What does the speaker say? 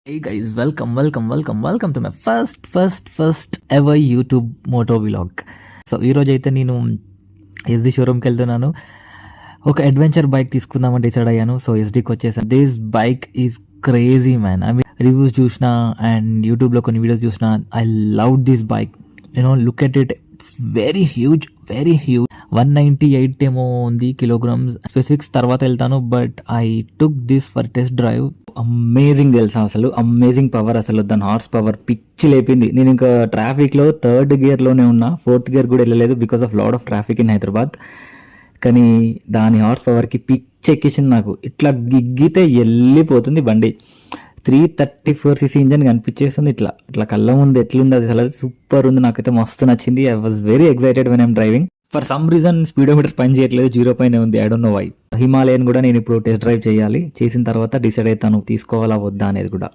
Hey guys, welcome to my first ever YouTube moto vlog. So ఈరోజు అయితే నేను SD షోరూమ్కి వెళ్తున్నాను. ఒక అడ్వెంచర్ బైక్ తీసుకుందామని డిసైడ్ అయ్యాను. సో ఎస్డికి వచ్చేసాను. This bike is crazy man. I mean reviews చూసిన అండ్ యూట్యూబ్లో కొన్ని వీడియోస్ చూసిన. I love this bike. Look at it. It's very huge 198 ఏమో ఉంది కిలోగ్రామ్స్. స్పెసిఫిక్స్ తర్వాత వెళ్తాను, but I took this for test drive. Amazing తెలుసా, అసలు అమేజింగ్ పవర్. అసలు దాని హార్స్ పవర్ పిచ్చి లేపింది. నేను ఇంకా ట్రాఫిక్లో థర్డ్ గేర్లోనే ఉన్నా, ఫోర్త్ గేర్ కూడా వెళ్ళలేదు because of lot of traffic in Hyderabad. కానీ దాని హార్స్ పవర్కి పిచ్చి ఎక్కేసింది నాకు. ఇట్లా గిగ్గితే వెళ్ళిపోతుంది బండి. 334cc engine కనిపించేస్తుంది. ఇట్లా కళ్ళ ముందు ఎట్లుంది అది, అసలు సూపర్ ఉంది. నాకైతే మస్తు నచ్చింది. I was very excited when I'm driving. For some reason speedometer పని చేయట్లేదు, 0 పైనే ఉంది. I don't know why. Himalayan కూడా నేను ఇప్పుడు టెస్ట్ డ్రైవ్ చేయాలి. చేసిన తర్వాత డిసైడ్ అవుతాను తీసుకోవాలా వద్దా అనేది కూడా.